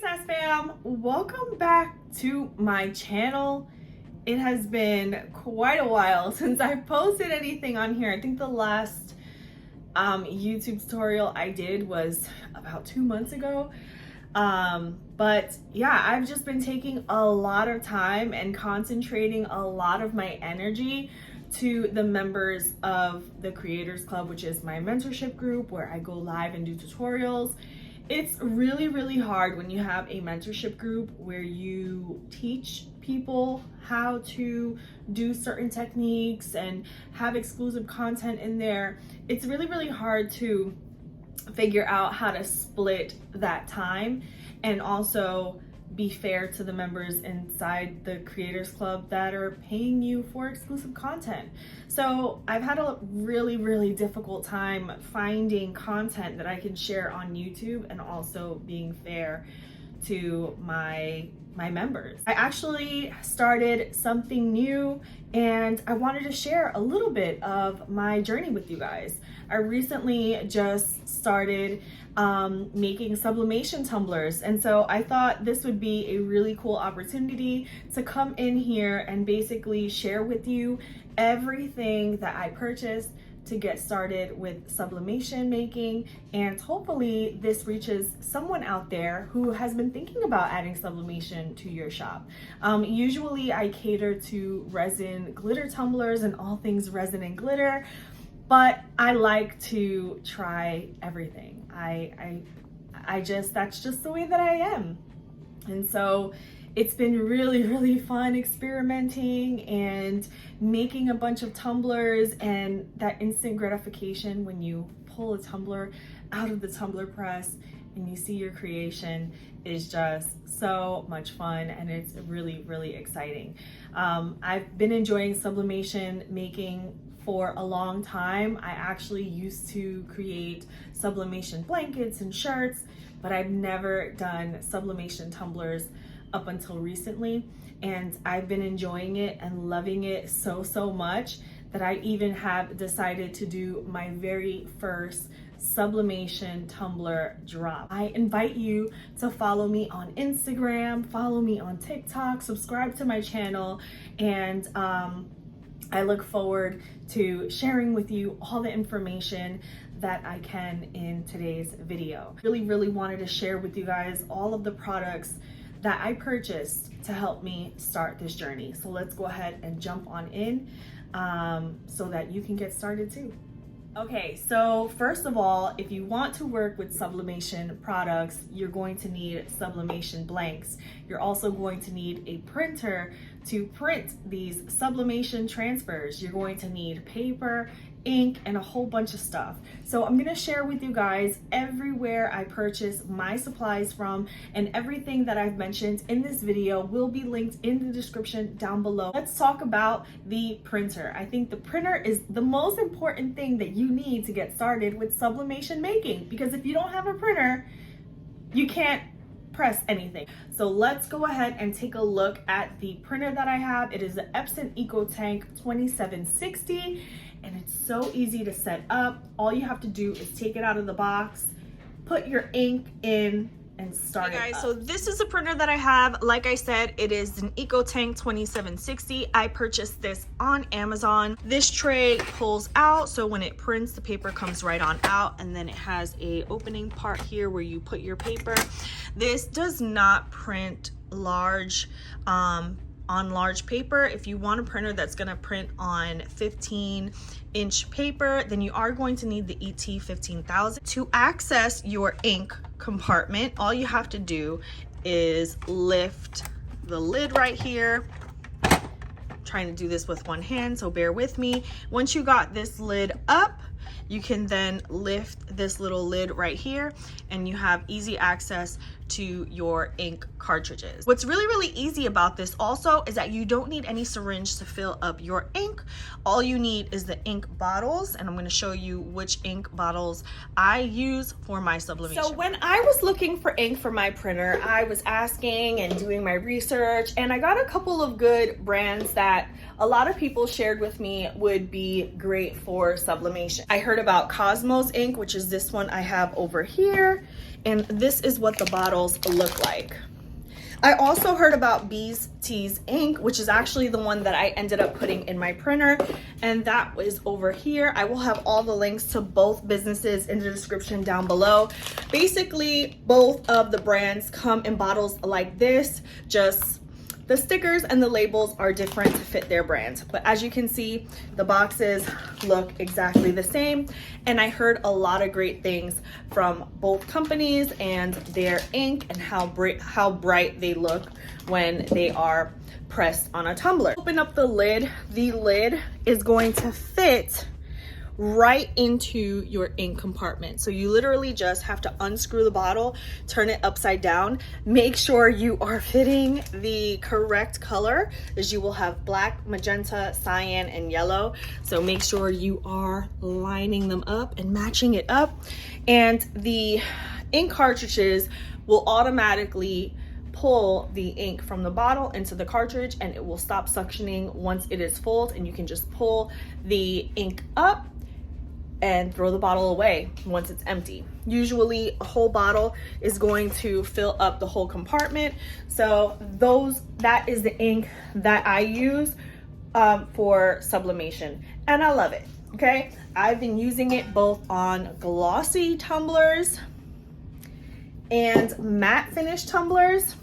Success Fam, welcome back to my channel. It has been quite a while since I posted anything on here. I think the last YouTube tutorial I did was about 2 months ago. But yeah, I've just been taking a lot of time and concentrating a lot of my energy to the members of the Creators Club, which is my mentorship group where I go live and do tutorials. It's really hard when you have a mentorship group where you teach people how to do certain techniques and have exclusive content in there. It's really hard to figure out how to split that time and also be fair to the members inside the Creators Club that are paying you for exclusive content. So I've had a really difficult time finding content that I can share on YouTube and also being fair to my members. I actually started something new and I wanted to share a little bit of my journey with you guys. I recently just started making sublimation tumblers, and so I thought this would be a really cool opportunity to come in here and basically share with you everything that I purchased to get started with sublimation making, and hopefully this reaches someone out there who has been thinking about adding sublimation to your shop. Usually I cater to resin glitter tumblers and all things resin and glitter, but I like to try everything. That's just the way that I am. And so it's been really fun experimenting and making a bunch of tumblers, and that instant gratification when you pull a tumbler out of the Tumbler Press and you see your creation is just so much fun, and it's really exciting. I've been enjoying sublimation making for a long time. I actually used to create sublimation blankets and shirts, but I've never done sublimation tumblers up until recently, and I've been enjoying it and loving it so much that I even have decided to do my very first sublimation tumbler drop. I invite you to follow me on Instagram, follow me on TikTok, subscribe to my channel, and I look forward to sharing with you all the information that I can in today's video. Really wanted to share with you guys all of the products that I purchased to help me start this journey. So let's go ahead and jump on in so that you can get started too. Okay, so first of all, if you want to work with sublimation products, you're going to need sublimation blanks. You're also going to need a printer to print these sublimation transfers. You're going to need paper, ink, and a whole bunch of stuff. So I'm gonna share with you guys everywhere I purchase my supplies from, and everything that I've mentioned in this video will be linked in the description down below. Let's talk about the printer. I think the printer is the most important thing that you need to get started with sublimation making, because if you don't have a printer, you can't press anything. So let's go ahead and take a look at the printer that I have. It is the Epson Ecotank 2760. And it's so easy to set up. All you have to do is take it out of the box, put your ink in, and start it up. Hey guys, so this is the printer that I have. Like I said, it is an Ecotank 2760. I purchased this on Amazon. This tray pulls out, so when it prints, the paper comes right on out, and then it has a opening part here where you put your paper. This does not print large on large paper. If you want a printer that's going to print on 15-inch paper, then you are going to need the ET 15000. To access your ink compartment, all you have to do is lift the lid right here. I'm trying to do this with one hand, so bear with me. Once you got this lid up, you can then lift this little lid right here, and you have easy access to your ink cartridges. What's really easy about this also is that you don't need any syringe to fill up your ink. All you need is the ink bottles, and I'm going to show you which ink bottles I use for my sublimation. So when I was looking for ink for my printer, I was asking and doing my research, and I got a couple of good brands that a lot of people shared with me would be great for sublimation. I heard about Cosmo's ink, which is this one I have over here. and this is what the bottles look like. I also heard about Bees Tees ink, which is actually the one that I ended up putting in my printer, and that was over here. I will have all the links to both businesses in the description down below. Basically, both of the brands come in bottles like this, just the stickers and the labels are different to fit their brand. But as you can see, the boxes look exactly the same. And I heard a lot of great things from both companies and their ink and how bright they look when they are pressed on a tumbler. Open up the lid is going to fit right into your ink compartment. So you literally just have to unscrew the bottle, turn it upside down, make sure you are fitting the correct color, as you will have black, magenta, cyan, and yellow. So make sure you are lining them up and matching it up. And the ink cartridges will automatically pull the ink from the bottle into the cartridge, and it will stop suctioning once it is full, and you can just pull the ink up and throw the bottle away once it's empty. Usually a whole bottle is going to fill up the whole compartment. So that is the ink that I use for sublimation, and I love it. Okay, I've been using it both on glossy tumblers and matte finish tumblers,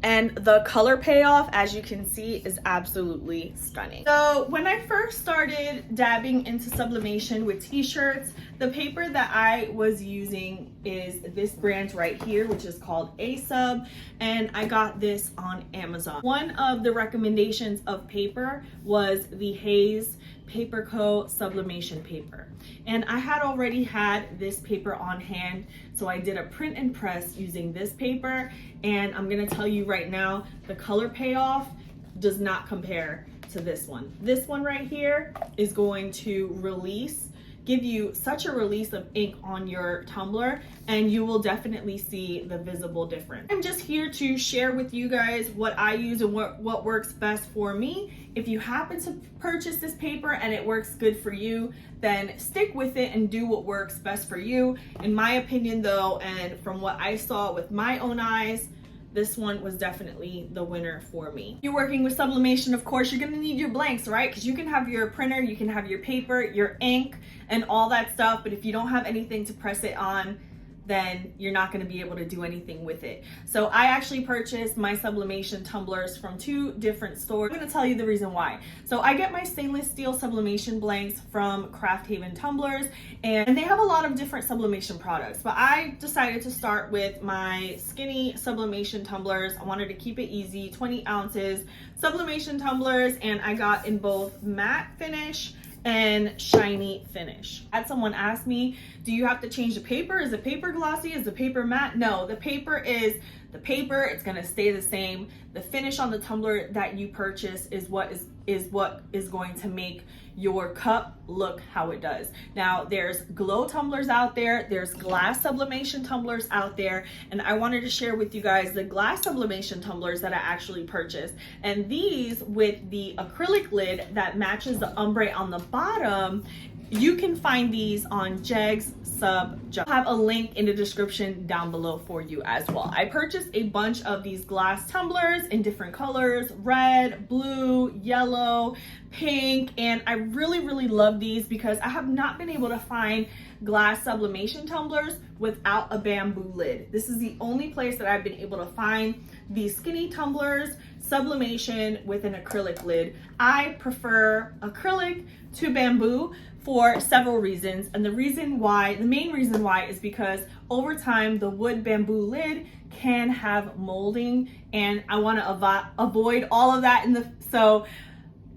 and the color payoff, as you can see, is absolutely stunning. So when I first started dabbing into sublimation with t-shirts, the paper that I was using is this brand right here, which is called A-Sub, and I got this on Amazon. One of the recommendations of paper was the Hayes Paper Co. Sublimation Paper. And I had already had this paper on hand, so I did a print and press using this paper, and I'm gonna tell you right now, the color payoff does not compare to this one. This one right here is going to give you such a release of ink on your tumbler, and you will definitely see the visible difference. I'm just here to share with you guys what I use and what works best for me. If you happen to purchase this paper and it works good for you, then stick with it and do what works best for you. In my opinion though, and from what I saw with my own eyes, this one was definitely the winner for me. If you're working with sublimation, of course, you're gonna need your blanks, right? Because you can have your printer, you can have your paper, your ink, and all that stuff, but if you don't have anything to press it on, then you're not gonna be able to do anything with it. So I actually purchased my sublimation tumblers from 2 different stores. I'm gonna tell you the reason why. So I get my stainless steel sublimation blanks from Craft Haven Tumblers, and they have a lot of different sublimation products, but I decided to start with my skinny sublimation tumblers. I wanted to keep it easy, 20 ounces sublimation tumblers, and I got in both matte finish and shiny finish. I had someone ask me, do you have to change the paper? Is the paper glossy? Is the paper matte? No, the paper is the paper. It's gonna stay the same. The finish on the tumbler that you purchase is what is going to make your cup look how it does. Now, there's glow tumblers out there, there's glass sublimation tumblers out there, and I wanted to share with you guys the glass sublimation tumblers that I actually purchased. And these, with the acrylic lid that matches the ombre on the bottom, you can find these on Jegs I'll have a link in the description down below for you as well. I purchased a bunch of these glass tumblers in different colors, red, blue, yellow, pink, and I really love these because I have not been able to find glass sublimation tumblers without a bamboo lid. This is the only place that I've been able to find these skinny tumblers, sublimation with an acrylic lid. I prefer acrylic to bamboo for several reasons, and the main reason why is because over time the wood bamboo lid can have molding, and I want to avoid all of that so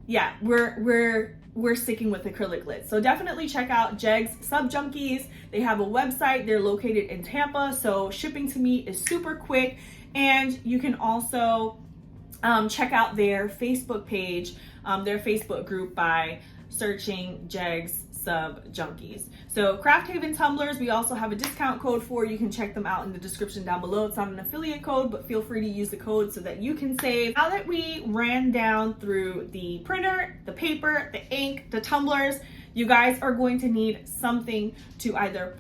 yeah, we're sticking with acrylic lids. So definitely check out Jegs Junkies. They have a website. They're located in Tampa, so shipping to me is super quick, and you can also check out their Facebook page, their Facebook group, by searching Jegs Junkies. So Craft Haven Tumblers, we also have a discount code for. You can check them out in the description down below. It's not an affiliate code, but feel free to use the code so that you can save. Now that we ran down through the printer, the paper, the ink, the tumblers, you guys are going to need something to either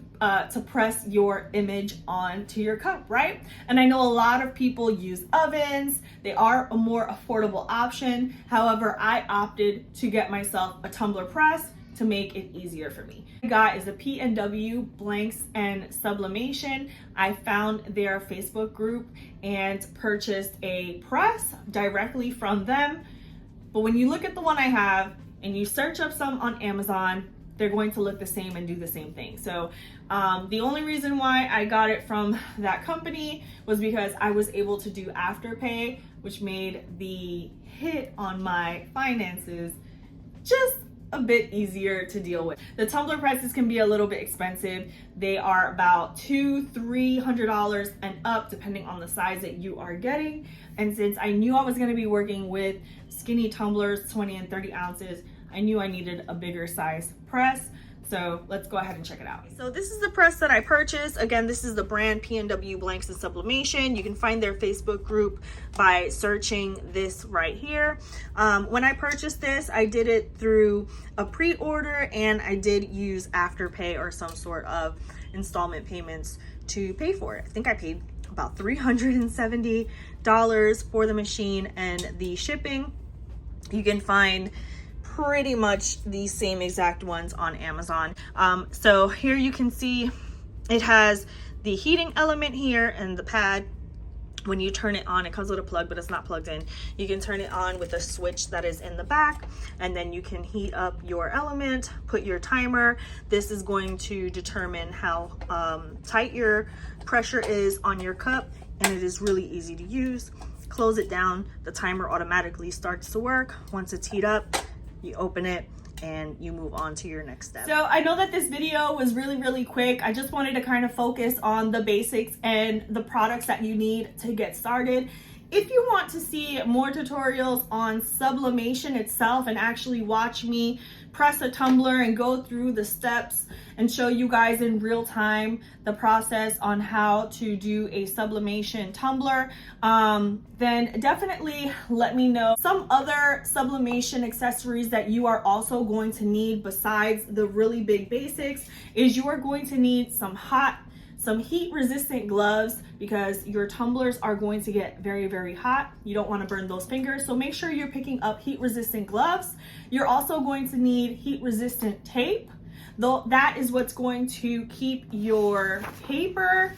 to press your image onto your cup, right? And I know a lot of people use ovens. They are a more affordable option. However, I opted to get myself a tumbler press to make it easier for me. What I got is a P&W Blanks and Sublimation. I found their Facebook group and purchased a press directly from them. But when you look at the one I have and you search up some on Amazon, they're going to look the same and do the same thing. So the only reason why I got it from that company was because I was able to do Afterpay, which made the hit on my finances just a bit easier to deal with. The tumbler presses can be a little bit expensive. They are about $200-300 and up, depending on the size that you are getting. And since I knew I was going to be working with skinny tumblers, 20 and 30 ounces, I knew I needed a bigger size press. So let's go ahead and check it out. So this is the press that I purchased. Again, this is the brand P&W Blanks and Sublimation. You can find their Facebook group by searching this right here. When I purchased this, I did it through a pre-order, and I did use Afterpay or some sort of installment payments to pay for it. I think I paid about $370 for the machine and the shipping. You can find pretty much the same exact ones on Amazon. So here you can see it has the heating element here and the pad. When you turn it on, it comes with a plug, but it's not plugged in. You can turn it on with a switch that is in the back, and then you can heat up your element, put your timer. This is going to determine how tight your pressure is on your cup, and it is really easy to use. Close it down, the timer automatically starts to work. Once it's heat up, you open it and you move on to your next step. So I know that this video was really quick. I just wanted to kind of focus on the basics and the products that you need to get started. If you want to see more tutorials on sublimation itself and actually watch me press a tumbler and go through the steps and show you guys in real time the process on how to do a sublimation tumbler, then definitely let me know. Some other sublimation accessories that you are also going to need besides the really big basics is you are going to need some heat resistant gloves, because your tumblers are going to get very hot. You don't want to burn those fingers, so make sure you're picking up heat resistant gloves. You're also going to need heat resistant tape, though that is what's going to keep your paper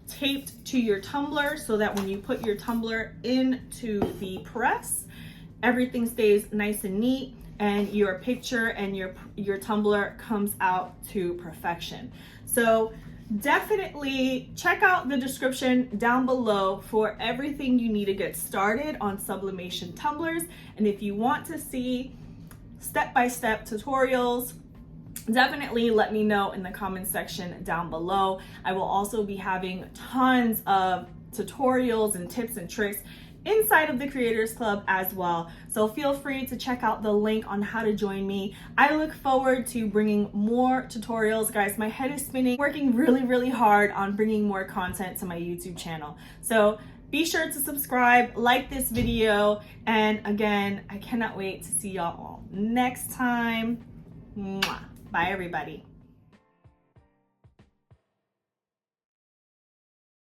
taped to your tumbler so that when you put your tumbler into the press, everything stays nice and neat and your picture and your tumbler comes out to perfection. So definitely check out the description down below for everything you need to get started on sublimation tumblers. And if you want to see step-by-step tutorials, definitely let me know in the comment section down below. I will also be having tons of tutorials and tips and tricks inside of the Creators Club as well. So feel free to check out the link on how to join me. I look forward to bringing more tutorials. Guys, my head is spinning, working really hard on bringing more content to my YouTube channel. So be sure to subscribe, like this video, and again, I cannot wait to see y'all next time. Mwah. Bye everybody.